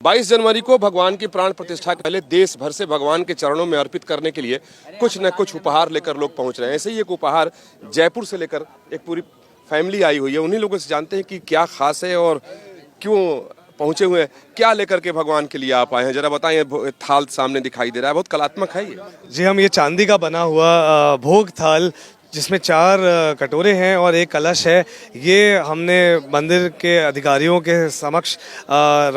22 जनवरी को भगवान की प्राण प्रतिष्ठा के पहले देश भर से भगवान के चरणों में अर्पित करने के लिए कुछ न कुछ उपहार लेकर लोग पहुंच रहे हैं। ऐसे ही एक उपहार जयपुर से लेकर एक पूरी फैमिली आई हुई है। उन्हीं लोगों से जानते हैं कि क्या खास है और क्यों पहुंचे हुए हैं, क्या लेकर के भगवान के लिए आप आए हैं। जरा बताएं। थाल सामने दिखाई दे रहा है, बहुत कलात्मक है ये। जी, हम ये चांदी का बना हुआ भोग थाल जिसमें 4 कटोरे हैं और एक कलश है, ये हमने मंदिर के अधिकारियों के समक्ष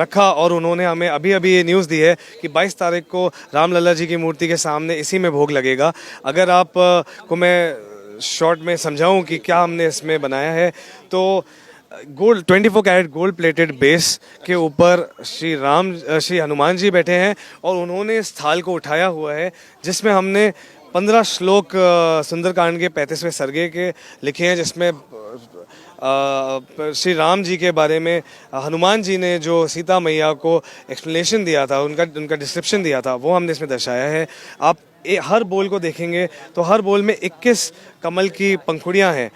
रखा और उन्होंने हमें अभी अभी ये न्यूज़ दी है कि 22 तारीख को रामलला जी की मूर्ति के सामने इसी में भोग लगेगा। अगर आप को मैं शॉर्ट में समझाऊं कि क्या हमने इसमें बनाया है, तो gold 24 carat gold plated base के ऊपर श्री हनुमान जी बैठे हैं और उन्होंने इस थाल को उठाया हुआ है जिसमें हमने 15 श्लोक सुंदरकांड के 35वें सर्गे के लिखे हैं, जिसमें श्री राम जी के बारे में हनुमान जी ने जो सीता मैया को एक्सप्लेनेशन दिया था, उनका डिस्क्रिप्शन दिया था, वो हमने इसमें दर्शाया है। आप हर बोल को देखेंगे तो हर बोल में 21 कमल की पंखुड़ियां हैं।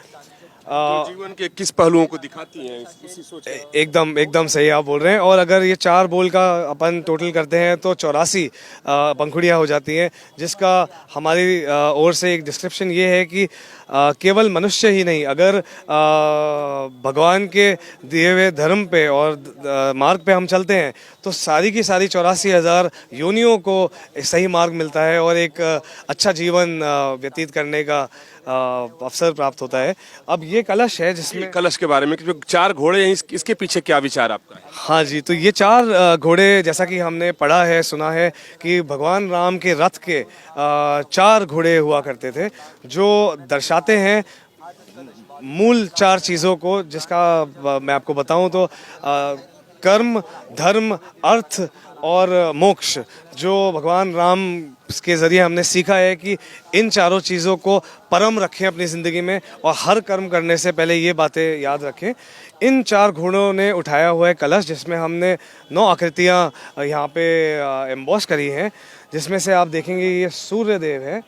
तो जीवन के किस पहलुओं को दिखाती हैं, इसी सोच एकदम सही आप बोल रहे हैं। और अगर ये 4 बोल का अपन टोटल करते हैं तो 84 पंखुड़ियाँ हो जाती हैं, जिसका हमारी ओर से एक डिस्क्रिप्शन ये है कि केवल मनुष्य ही नहीं, अगर भगवान के दिए हुए धर्म पे और मार्ग पे हम चलते हैं तो सारी की सारी 84,000 योनियों को सही मार्ग मिलता है और एक अच्छा जीवन व्यतीत करने का अवसर प्राप्त होता है। अब ये कलश है जिसमें कलश के बारे में जो 4 घोड़े हैं, इसके पीछे क्या विचार आपका है? हाँ जी, तो ये 4 घोड़े, जैसा कि हमने पढ़ा है, सुना है कि भगवान राम के रथ के 4 घोड़े हुआ करते थे जो दर्शाते हैं मूल 4 चीज़ों को, जिसका मैं आपको बताऊं तो कर्म, धर्म, अर्थ और मोक्ष। जो भगवान राम के ज़रिए हमने सीखा है कि इन चारों चीज़ों को परम रखें अपनी ज़िंदगी में और हर कर्म करने से पहले ये बातें याद रखें। इन 4 घोड़ों ने उठाया हुआ है कलश, जिसमें हमने 9 आकृतियाँ यहाँ पे एम्बॉस करी हैं, जिसमें से आप देखेंगे ये सूर्य देव है,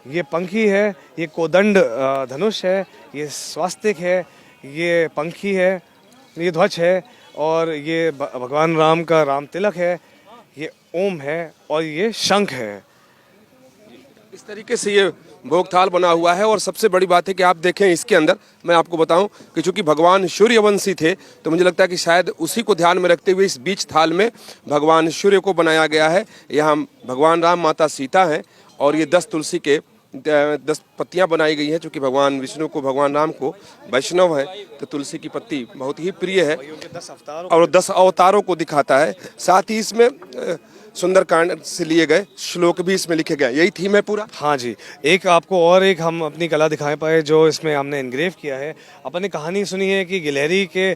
ये पंखी है, ये कोदंड धनुष है, ये स्वास्तिक है, ये पंखी है, ये ध्वज है और ये भगवान राम का राम तिलक है, ये ओम है और ये शंख है। इस तरीके से ये भोग थाल बना हुआ है। और सबसे बड़ी बात है कि आप देखें इसके अंदर, मैं आपको बताऊं कि चूंकि भगवान सूर्यवंशी थे तो मुझे लगता है कि शायद उसी को ध्यान में रखते हुए इस बीच थाल में भगवान सूर्य को बनाया गया है। यहाँ भगवान राम, माता सीता हैं और ये 10 तुलसी के 10 पत्तियां बनाई गई हैं। चूंकि भगवान विष्णु को, भगवान राम को वैष्णव है तो तुलसी की पत्ती बहुत ही प्रिय है और 10 अवतारों को दिखाता है। साथ ही इसमें सुंदरकांड से लिए गए श्लोक भी इसमें लिखे गए। यही थीम है पूरा। हाँ जी, एक आपको और एक हम अपनी कला दिखाए पाए जो इसमें हमने इनग्रेव किया है। अपन ने कहानी सुनी है कि गिलहरी के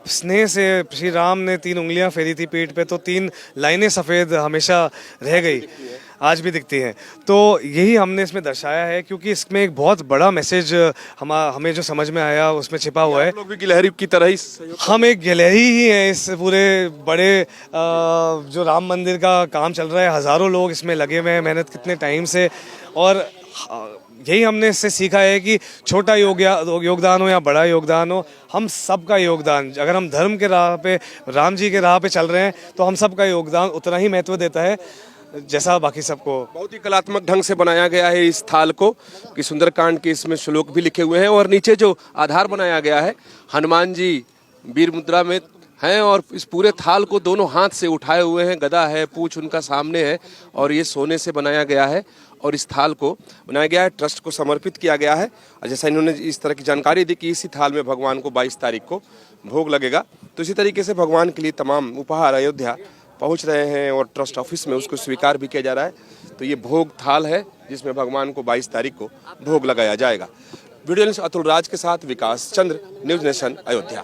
स्नेह से श्री राम ने 3 उंगलियां फेरी थी पीठ पे, तो 3 लाइनें सफ़ेद हमेशा रह गई, आज भी दिखती हैं। तो यही हमने इसमें दर्शाया है, क्योंकि इसमें एक बहुत बड़ा मैसेज हमें जो समझ में आया उसमें छिपा हुआ है। लोग भी गिलहरी की तरह ही, हम एक गिलहरी ही हैं इस पूरे बड़े जो राम मंदिर का काम चल रहा है। हज़ारों लोग इसमें लगे हुए हैं, मेहनत कितने टाइम से। और यही हमने इससे सीखा है कि छोटा योगदान हो या बड़ा योगदान हो, हम सबका योगदान, अगर हम धर्म के राह पे, राम जी के राह पे चल रहे हैं तो हम सबका योगदान उतना ही महत्व देता है जैसा बाकी सबको। बहुत ही कलात्मक ढंग से बनाया गया है इस थाल को कि सुंदरकांड के इसमें श्लोक भी लिखे हुए हैं और नीचे जो आधार बनाया गया है, हनुमान जी वीर मुद्रा में हैं और इस पूरे थाल को दोनों हाथ से उठाए हुए हैं। गदा है, पूंछ उनका सामने है और ये सोने से बनाया गया है और इस थाल को बनाया गया है, ट्रस्ट को समर्पित किया गया है। और जैसा इन्होंने इस तरह की जानकारी दी कि इसी थाल में भगवान को 22 तारीख को भोग लगेगा, तो इसी तरीके से भगवान के लिए तमाम उपहार अयोध्या पहुंच रहे हैं और ट्रस्ट ऑफिस में उसको स्वीकार भी किया जा रहा है। तो ये भोग थाल है जिसमें भगवान को 22 तारीख को भोग लगाया जाएगा। वीडियो जर्नलिस्ट अतुल राज के साथ विकास चंद्र, न्यूज़ नेशन, अयोध्या।